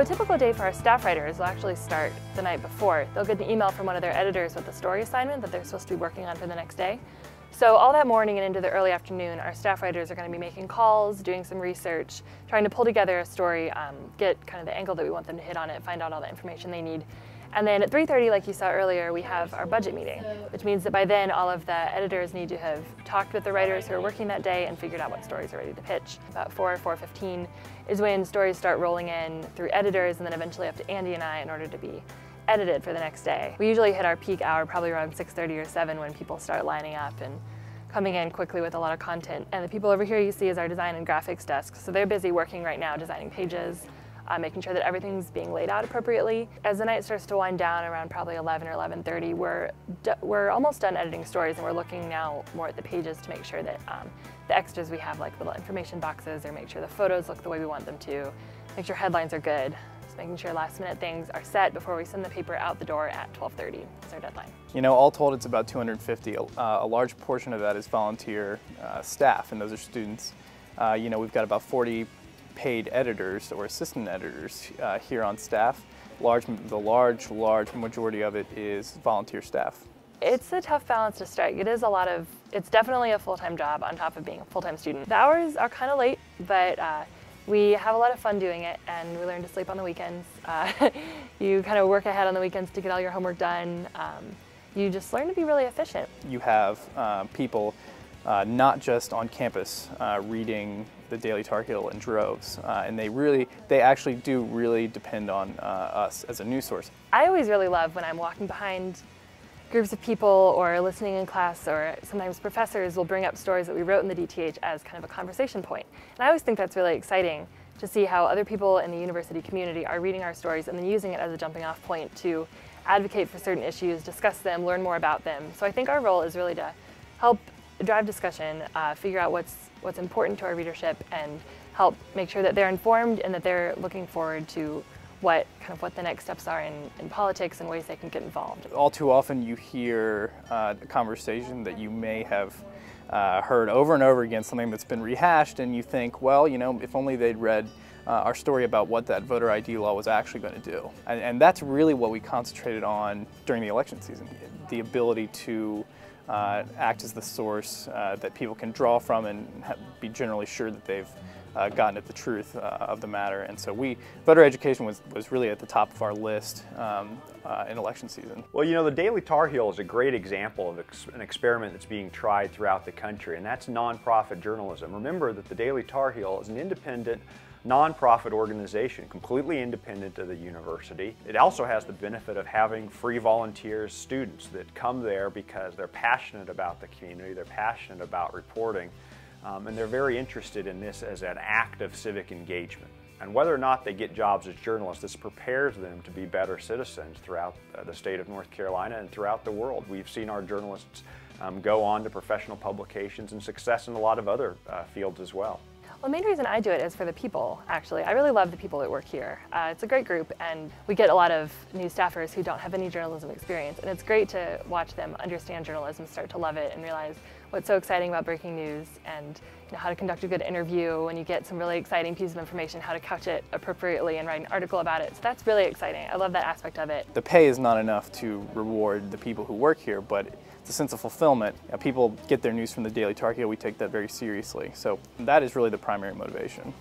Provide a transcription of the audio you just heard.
a typical day for our staff writers will actually start the night before. They'll get an email from one of their editors with a story assignment that they're supposed to be working on for the next day. So all that morning and into the early afternoon, our staff writers are going to be making calls, doing some research, trying to pull together a story, get kind of the angle that we want them to hit on it, find out all the information they need. And then at 3:30, like you saw earlier, we have our budget meeting, which means that by then all of the editors need to have talked with the writers who are working that day and figured out what stories are ready to pitch. About 4:15 is when stories start rolling in through editors and then eventually up to Andy and I in order to be edited for the next day. We usually hit our peak hour probably around 6:30 or 7 when people start lining up and coming in quickly with a lot of content. And the people over here you see is our design and graphics desk. So they're busy working right now designing pages, making sure that everything's being laid out appropriately. As the night starts to wind down around probably 11 or 11:30, we're almost done editing stories and we're looking now more at the pages to make sure that the extras we have, like little information boxes, or make sure the photos look the way we want them to, make sure headlines are good, just making sure last minute things are set before we send the paper out the door at 12:30 is our deadline. You know, all told it's about 250. A large portion of that is volunteer staff, and those are students. You know, we've got about 40 paid editors or assistant editors here on staff. The large majority of it is volunteer staff. It's a tough balance to strike. It's definitely a full-time job on top of being a full-time student. The hours are kind of late, but we have a lot of fun doing it, and we learn to sleep on the weekends. You kind of work ahead on the weekends to get all your homework done. You just learn to be really efficient. You have people not just on campus reading the Daily Tar Heel in droves, and they actually do really depend on us as a news source. I always really love when I'm walking behind groups of people or listening in class, or sometimes professors will bring up stories that we wrote in the DTH as kind of a conversation point. And I always think that's really exciting to see how other people in the university community are reading our stories and then using it as a jumping off point to advocate for certain issues, discuss them, learn more about them. So I think our role is really to help drive discussion, figure out what's important to our readership, and help make sure that they're informed and that they're looking forward to what the next steps are in politics and ways they can get involved. All too often you hear a conversation that you may have heard over and over again, something that's been rehashed, and you think, well, you know, if only they'd read our story about what that voter ID law was actually going to do. And that's really what we concentrated on during the election season, the ability to act as the source that people can draw from and be generally sure that they've gotten at the truth of the matter. And so voter education was really at the top of our list in election season. Well, you know, the Daily Tar Heel is a great example of an experiment that's being tried throughout the country, and that's nonprofit journalism. Remember that the Daily Tar Heel is an independent nonprofit organization, completely independent of the university. It also has the benefit of having free volunteers, students that come there because they're passionate about the community, they're passionate about reporting, and they're very interested in this as an act of civic engagement. And whether or not they get jobs as journalists, this prepares them to be better citizens throughout the state of North Carolina and throughout the world. We've seen our journalists go on to professional publications and success in a lot of other fields as well. Well, the main reason I do it is for the people, actually. I really love the people that work here. It's a great group, and we get a lot of new staffers who don't have any journalism experience, and it's great to watch them understand journalism, start to love it, and realize what's so exciting about breaking news, and how to conduct a good interview when you get some really exciting piece of information, how to couch it appropriately and write an article about it. So that's really exciting. I love that aspect of it. The pay is not enough to reward the people who work here, but it's a sense of fulfillment. People get their news from the Daily Tar Heel. We take that very seriously. So that is really the primary motivation.